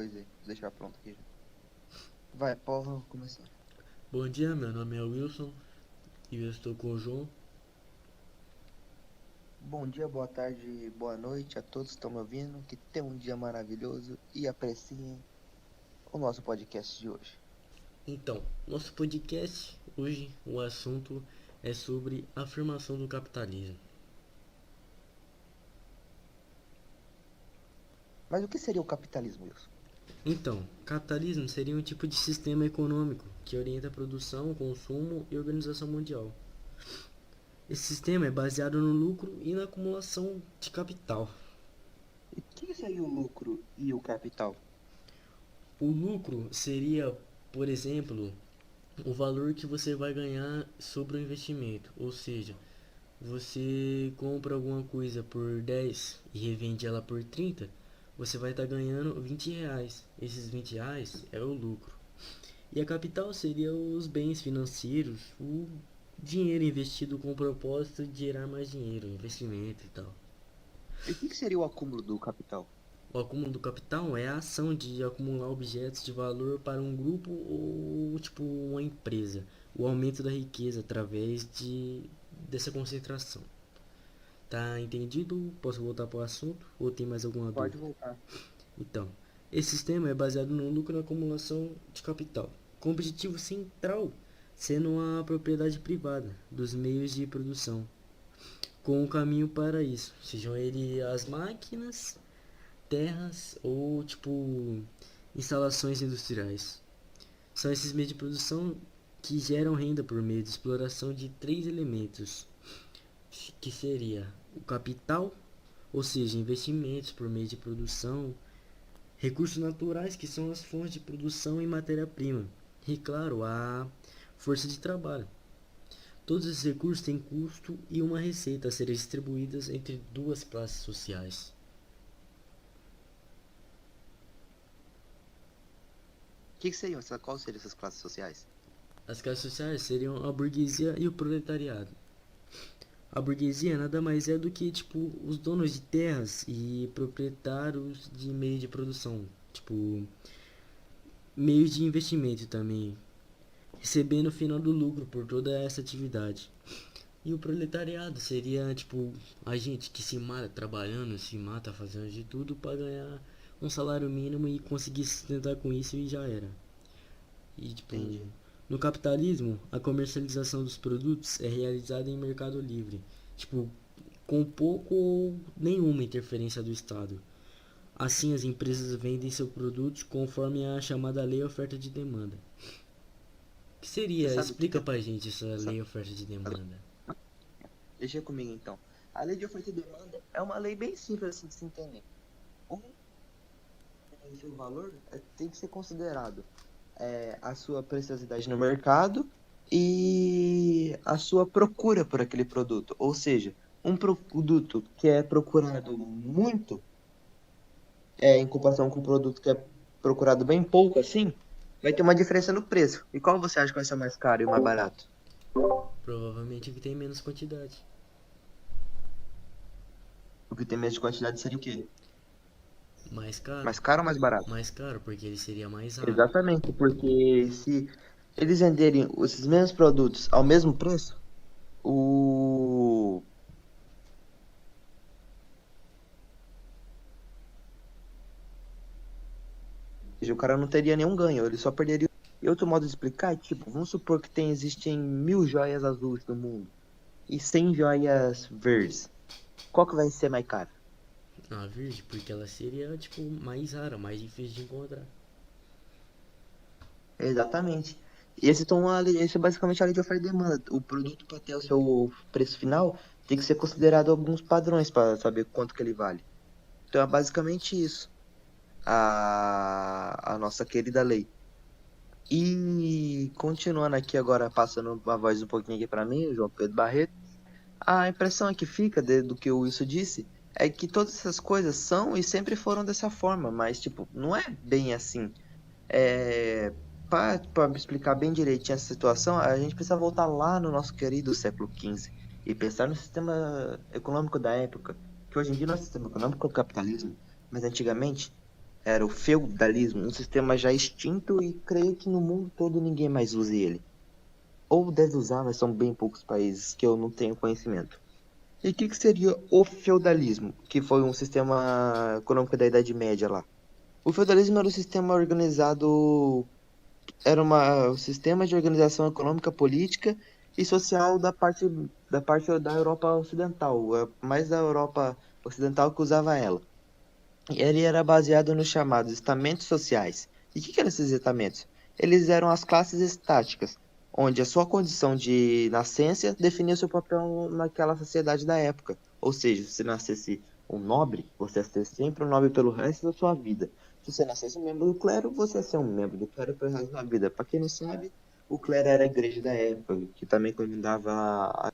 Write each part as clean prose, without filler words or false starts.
coisa aí. Vou deixar pronto aqui já. Vai, pode começar. Bom dia, meu nome é Wilson e eu estou com o João. Bom dia, boa tarde, boa noite a todos que estão me ouvindo. Que tenham um dia maravilhoso e apreciem o nosso podcast de hoje. Então, nosso podcast hoje o assunto é sobre a afirmação do capitalismo. Mas o que seria o capitalismo, Wilson? Então, capitalismo seria um tipo de sistema econômico que orienta a produção, consumo e organização mundial. Esse sistema é baseado no lucro e na acumulação de capital. E o que seria o lucro e o capital? O lucro seria, por exemplo, o valor que você vai ganhar sobre o investimento, ou seja, você compra alguma coisa por 10 e revende ela por 30, você vai estar ganhando R$ 20. Esses R$ 20 é o lucro. E a capital seria os bens financeiros, o dinheiro investido com o propósito de gerar mais dinheiro, investimento e tal. E o que seria o acúmulo do capital? O acúmulo do capital é a ação de acumular objetos de valor para um grupo ou tipo uma empresa. O aumento da riqueza através dessa concentração. Tá entendido? Posso voltar para o assunto? Ou tem mais alguma Pode dúvida? voltar. Então, esse sistema é baseado no lucro e na acumulação de capital, com o objetivo central sendo a propriedade privada dos meios de produção, com um caminho para isso, sejam ele as máquinas, terras ou tipo instalações industriais. São esses meios de produção que geram renda por meio de exploração de três elementos, que seria o capital, ou seja, investimentos por meio de produção, recursos naturais, que são as fontes de produção e matéria-prima, e claro, a força de trabalho. Todos esses recursos têm custo e uma receita a serem distribuídas entre duas classes sociais. Quais seriam essas classes sociais? As classes sociais seriam a burguesia e o proletariado. A burguesia nada mais é do que tipo os donos de terras e proprietários de meios de produção, tipo meios de investimento também, recebendo o final do lucro por toda essa atividade. E o proletariado seria tipo a gente que se mata trabalhando, se mata fazendo de tudo para ganhar um salário mínimo e conseguir se sustentar com isso e já era. E tipo, Entendi. no capitalismo, a comercialização dos produtos é realizada em mercado livre, tipo, com pouco ou nenhuma interferência do Estado. Assim, as empresas vendem seus produtos conforme a chamada lei oferta de demanda. O que Você seria? sabe o que que Explica é pra gente essa essa... lei oferta de demanda. Deixa comigo então. A lei de oferta e demanda é uma lei bem simples assim de se entender. Um, o valor tem que ser considerado a sua preciosidade no mercado e a sua procura por aquele produto. Ou seja, um produto que é procurado muito, em comparação com um produto que é procurado bem pouco, assim, vai ter uma diferença no preço. E qual você acha que vai ser mais caro e mais barato? Provavelmente o que tem menos quantidade. O que tem menos quantidade seria o quê? Mais caro? Mais caro ou mais barato? Mais caro porque ele seria mais raro. Exatamente, porque se eles venderem esses mesmos produtos ao mesmo preço, o seja, o cara não teria nenhum ganho, ele só perderia. E outro modo de explicar é, tipo, vamos supor que existem 1.000 joias azuis no mundo e 100 joias verdes. Qual que vai ser mais caro? A verde, porque ela seria tipo mais rara, mais difícil de encontrar. Exatamente. E esse é basicamente a lei de oferta e demanda. O produto, para ter o seu preço final, tem que ser considerado alguns padrões para saber quanto que ele vale. Então é basicamente isso, a nossa querida lei. E continuando aqui agora, passando a voz um pouquinho aqui para mim, o João Pedro Barreto, a impressão que fica do que o Wilson disse é que todas essas coisas são e sempre foram dessa forma, mas tipo, não é bem assim. É, para explicar bem direitinho essa situação, a gente precisa voltar lá no nosso querido século XV e pensar no sistema econômico da época, que hoje em dia não é sistema econômico, é o capitalismo, mas antigamente era o feudalismo, um sistema já extinto e creio que no mundo todo ninguém mais use ele. Ou deve usar, mas são bem poucos países que eu não tenho conhecimento. E o que seria o feudalismo, que foi um sistema econômico da Idade Média lá? O feudalismo era um sistema organizado, um sistema de organização econômica, política e social da parte da Europa Ocidental, mais da Europa Ocidental que usava ela. E ele era baseado nos chamados estamentos sociais. E o que eram esses estamentos? Eles eram as classes estáticas, onde a sua condição de nascença definia o seu papel naquela sociedade da época. Ou seja, se você nascesse um nobre, você ia ser sempre um nobre pelo resto da sua vida. Se você nascesse um membro do clero, você ia ser um membro do clero pelo resto da vida. Para quem não sabe, o clero era a igreja da época, que também comandava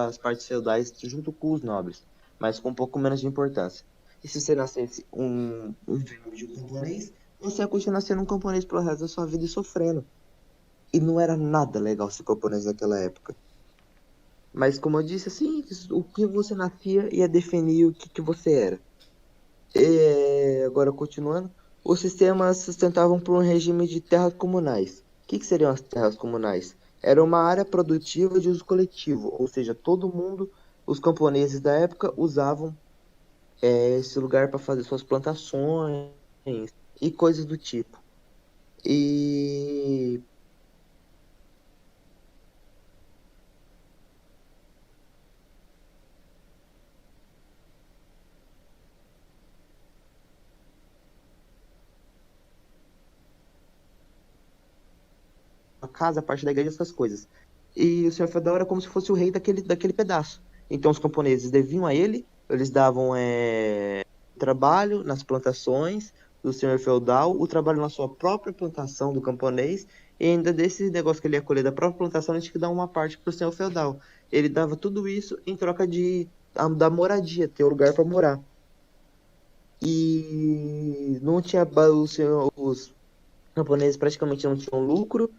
as partes feudais junto com os nobres, mas com um pouco menos de importância. E se você nascesse um filho de um camponês, você ia continuar sendo um camponês pelo resto da sua vida e sofrendo. E não era nada legal ser camponês naquela época. Mas como eu disse, assim, o que você nascia ia definir o que você era. Agora continuando, os sistemas sustentavam por um regime de terras comunais. O que seriam as terras comunais? Era uma área produtiva de uso coletivo, ou seja, todo mundo, os camponeses da época, usavam esse lugar para fazer suas plantações e coisas do tipo. E a casa, a parte da igreja, essas coisas. E o senhor feudal era como se fosse o rei daquele pedaço. Então os camponeses deviam a ele, eles davam trabalho nas plantações do senhor feudal, o trabalho na sua própria plantação do camponês, e ainda desse negócio que ele ia colher da própria plantação, ele tinha que dar uma parte para o senhor feudal. Ele dava tudo isso em troca da moradia, ter um lugar para morar. E não tinha os camponeses praticamente não tinham lucro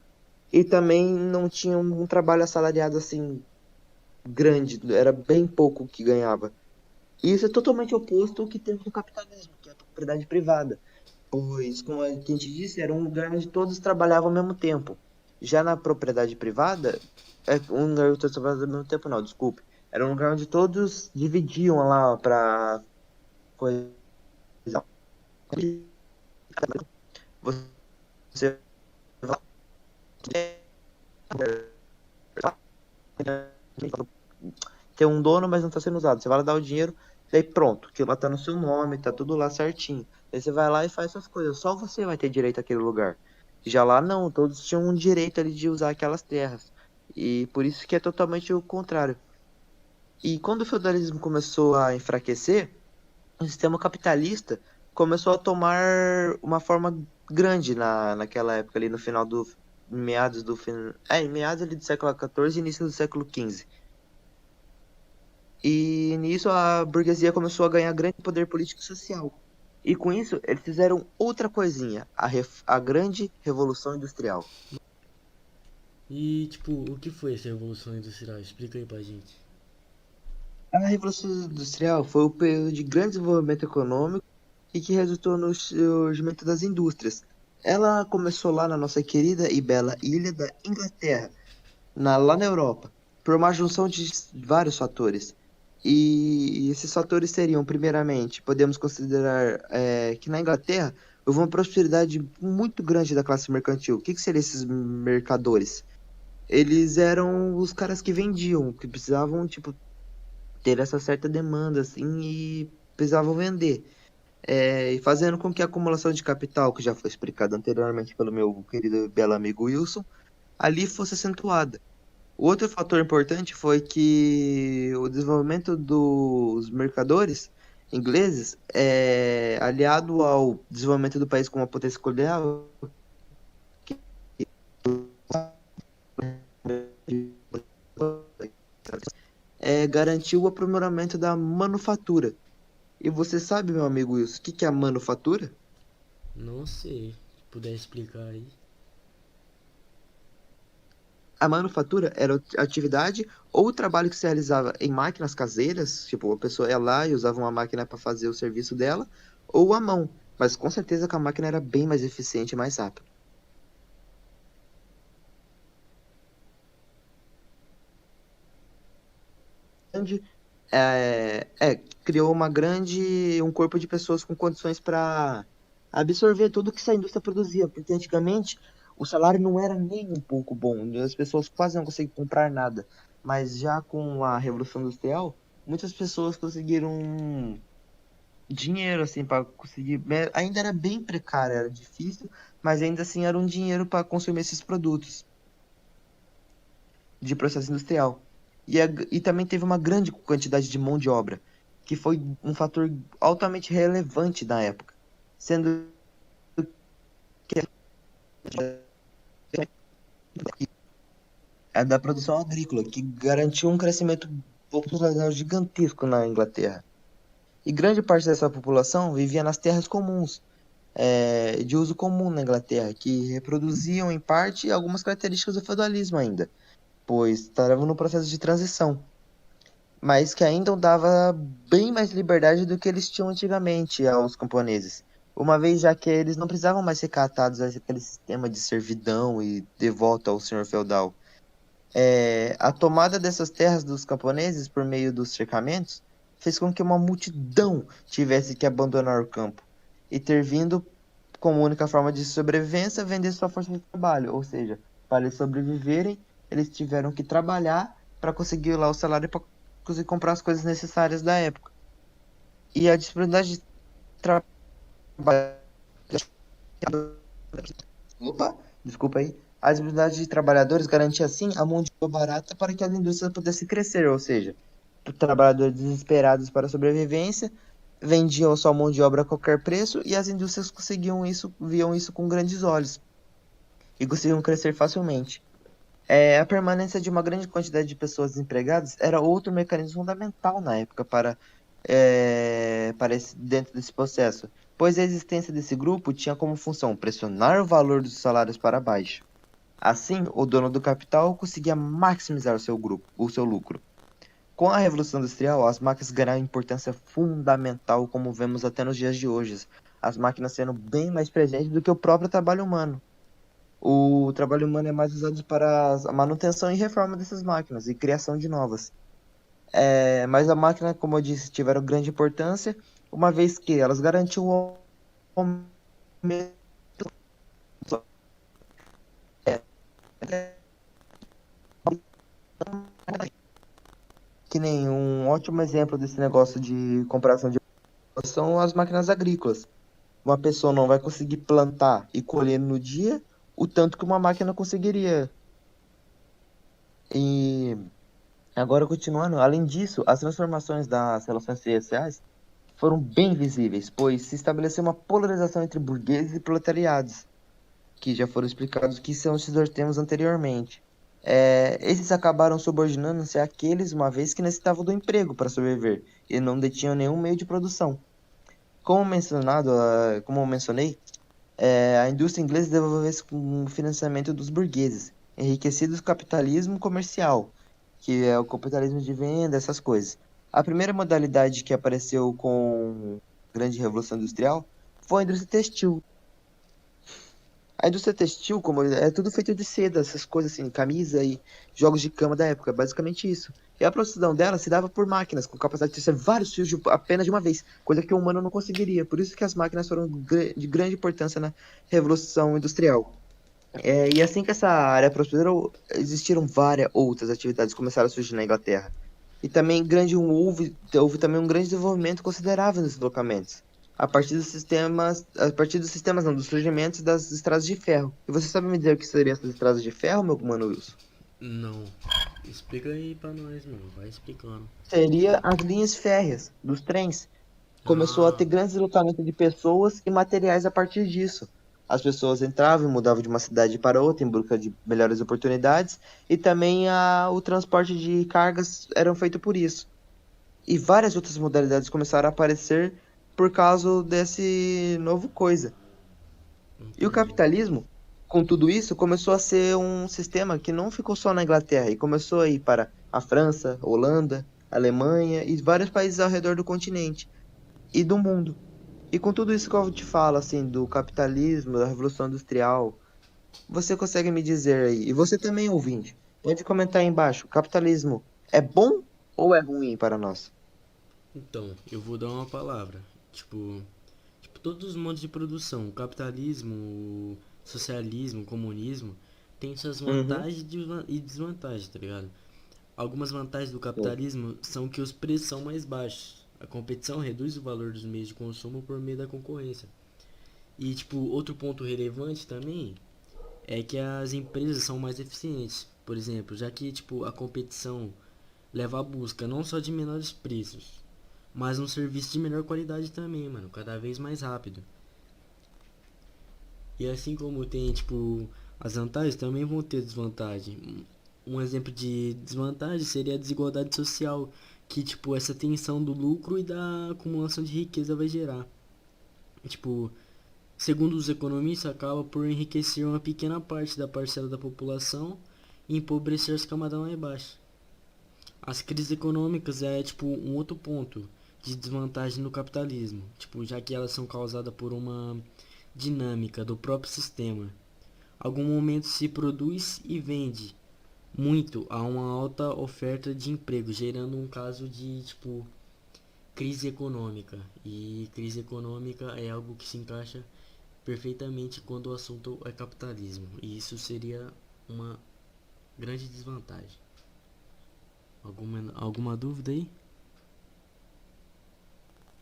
e também não tinham um trabalho assalariado assim grande, era bem pouco o que ganhava. E isso é totalmente oposto ao que temos no capitalismo, que é a propriedade privada. Pois, como a gente disse, era um lugar onde todos trabalhavam ao mesmo tempo. Já na propriedade privada, um lugar onde todos trabalhavam ao mesmo tempo, não, desculpe. Era um lugar onde todos dividiam lá para coisa. Você tem um dono, mas não está sendo usado. Você vai lá dar o dinheiro, daí pronto, aquilo lá tá no seu nome, tá tudo lá certinho. Aí você vai lá e faz suas coisas. Só você vai ter direito àquele lugar. Já lá não, todos tinham um direito ali de usar aquelas terras. E por isso que é totalmente o contrário. E quando o feudalismo começou a enfraquecer, o sistema capitalista começou a tomar uma forma grande naquela época ali no final do meados do em meados ali do século XIV e início do século XV. E nisso a burguesia começou a ganhar grande poder político e social. E com isso eles fizeram outra coisinha, a grande revolução industrial. E, tipo, o que foi essa revolução industrial? Explica aí pra gente. A revolução industrial foi o período de grande desenvolvimento econômico e que resultou no surgimento das indústrias. Ela começou lá na nossa querida e bela ilha da Inglaterra, lá na Europa, por uma junção de vários fatores. E esses fatores seriam, primeiramente, podemos considerar que na Inglaterra houve uma prosperidade muito grande da classe mercantil. O que seriam esses mercadores? Eles eram os caras que vendiam, que precisavam, tipo, ter essa certa demanda, assim, e precisavam vender. E fazendo com que a acumulação de capital, que já foi explicado anteriormente pelo meu querido e belo amigo Wilson, ali fosse acentuada. O outro fator importante foi que o desenvolvimento dos mercadores ingleses, aliado ao desenvolvimento do país como uma potência colonial, garantiu o aprimoramento da manufatura. E você sabe, meu amigo Wilson, o que é a manufatura? Não sei. Se puder explicar aí. A manufatura era a atividade ou o trabalho que se realizava em máquinas caseiras, tipo, a pessoa ia lá e usava uma máquina para fazer o serviço dela, ou à mão. Mas com certeza que a máquina era bem mais eficiente e mais rápida. Grande, criou um corpo de pessoas com condições para absorver tudo que essa indústria produzia, porque antigamente o salário não era nem um pouco bom, as pessoas quase não conseguiam comprar nada. Mas já com a Revolução Industrial, muitas pessoas conseguiram dinheiro assim para conseguir, ainda era bem precário, era difícil, mas ainda assim era um dinheiro para consumir esses produtos de processo industrial. E também teve uma grande quantidade de mão de obra, que foi um fator altamente relevante na época, sendo que é da produção agrícola, que garantiu um crescimento populacional gigantesco na Inglaterra. E grande parte dessa população vivia nas terras comuns, de uso comum na Inglaterra, que reproduziam em parte algumas características do feudalismo ainda, pois estavam no processo de transição, mas que ainda dava bem mais liberdade do que eles tinham antigamente aos camponeses. Uma vez já que eles não precisavam mais ser catados àquele sistema de servidão e devoto ao senhor feudal. A tomada dessas terras dos camponeses por meio dos cercamentos fez com que uma multidão tivesse que abandonar o campo e ter vindo como única forma de sobrevivência vender sua força de trabalho, ou seja, para eles sobreviverem, eles tiveram que trabalhar para conseguir lá o salário para conseguir comprar as coisas necessárias da época. E a disponibilidade de trabalho. Opa, desculpa aí. A disponibilidade de trabalhadores garantia assim a mão de obra barata para que as indústrias pudessem crescer, ou seja, trabalhadores desesperados para a sobrevivência vendiam sua mão de obra a qualquer preço e as indústrias conseguiam isso, viam isso com grandes olhos e conseguiam crescer facilmente. A permanência de uma grande quantidade de pessoas desempregadas era outro mecanismo fundamental na época dentro desse processo, pois a existência desse grupo tinha como função pressionar o valor dos salários para baixo. Assim, o dono do capital conseguia maximizar o seu lucro. Com a Revolução Industrial, as máquinas ganharam importância fundamental, como vemos até nos dias de hoje, as máquinas sendo bem mais presentes do que o próprio trabalho humano. O trabalho humano é mais usado para a manutenção e reforma dessas máquinas e criação de novas. Mas a máquina, como eu disse, tiveram grande importância, uma vez que elas garantiam o aumento. Que nem um ótimo exemplo desse negócio de comparação de são as máquinas agrícolas. Uma pessoa não vai conseguir plantar e colher no dia o tanto que uma máquina conseguiria. E agora continuando, além disso, as transformações das relações sociais foram bem visíveis, pois se estabeleceu uma polarização entre burgueses e proletariados, que já foram explicados que são esses dois termos anteriormente. Esses acabaram subordinando-se àqueles, uma vez que necessitavam do emprego para sobreviver e não detinham nenhum meio de produção. Como eu mencionei, a indústria inglesa desenvolveu-se com o financiamento dos burgueses, enriquecidos do capitalismo comercial, que é o capitalismo de venda, essas coisas. A primeira modalidade que apareceu com a grande revolução industrial foi a indústria textil. A indústria textil, como é tudo feito de seda, essas coisas assim, camisa e jogos de cama da época, basicamente isso. E a produção dela se dava por máquinas, com capacidade de tecer vários fios apenas de uma vez, coisa que o humano não conseguiria. Por isso que as máquinas foram de grande importância na Revolução Industrial. E assim que essa área prosperou, existiram várias outras atividades que começaram a surgir na Inglaterra. E também houve também um grande desenvolvimento considerável nos deslocamentos dos surgimentos das estradas de ferro. E você sabe me dizer o que seriam essas estradas de ferro, meu mano Wilson? Não. Explica aí pra nós, mano. Vai explicando. Seria as linhas férreas dos trens. Começou a ter grandes deslocamentos de pessoas e materiais a partir disso. As pessoas entravam e mudavam de uma cidade para outra em busca de melhores oportunidades e também o transporte de cargas eram feito por isso. E várias outras modalidades começaram a aparecer por causa desse novo coisa. E o capitalismo, com tudo isso, começou a ser um sistema que não ficou só na Inglaterra e começou a ir para a França, Holanda, Alemanha e vários países ao redor do continente e do mundo. E com tudo isso que eu te falo, assim, do capitalismo, da Revolução Industrial, você consegue me dizer aí, e você também, ouvinte, pode comentar aí embaixo, o capitalismo é bom ou é ruim para nós? Então, eu vou dar uma palavra. Tipo, todos os modos de produção, o capitalismo, o socialismo, o comunismo, tem suas Uhum. vantagens e desvantagens, tá ligado? Algumas vantagens do Sim. capitalismo são que os preços são mais baixos. A competição reduz o valor dos meios de consumo por meio da concorrência. E, tipo, outro ponto relevante também é que as empresas são mais eficientes. Por exemplo, já que, tipo, a competição leva à busca não só de menores preços, mas um serviço de melhor qualidade também, mano, cada vez mais rápido. E assim como tem, tipo, as vantagens, também vão ter desvantagem. Um exemplo de desvantagem seria a desigualdade social, que, tipo, essa tensão do lucro e da acumulação de riqueza vai gerar. Tipo, segundo os economistas, acaba por enriquecer uma pequena parte da parcela da população e empobrecer as camadas mais baixas. As crises econômicas é, tipo, um outro ponto de desvantagem no capitalismo, tipo, já que elas são causadas por uma dinâmica do próprio sistema. Algum momento se produz e vende muito a uma alta oferta de emprego, gerando um caso de, tipo, crise econômica. E crise econômica é algo que se encaixa perfeitamente quando o assunto é capitalismo. E isso seria uma grande desvantagem. Alguma dúvida aí?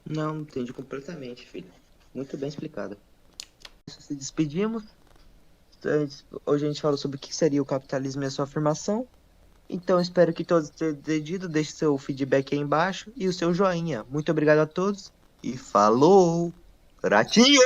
Não, entendi completamente, filho. Muito bem explicado. Se despedimos. Hoje a gente falou sobre o que seria o capitalismo e a sua afirmação. Então, espero que todos tenham entendido. Deixe seu feedback aí embaixo e o seu joinha. Muito obrigado a todos e falou! Ratinho!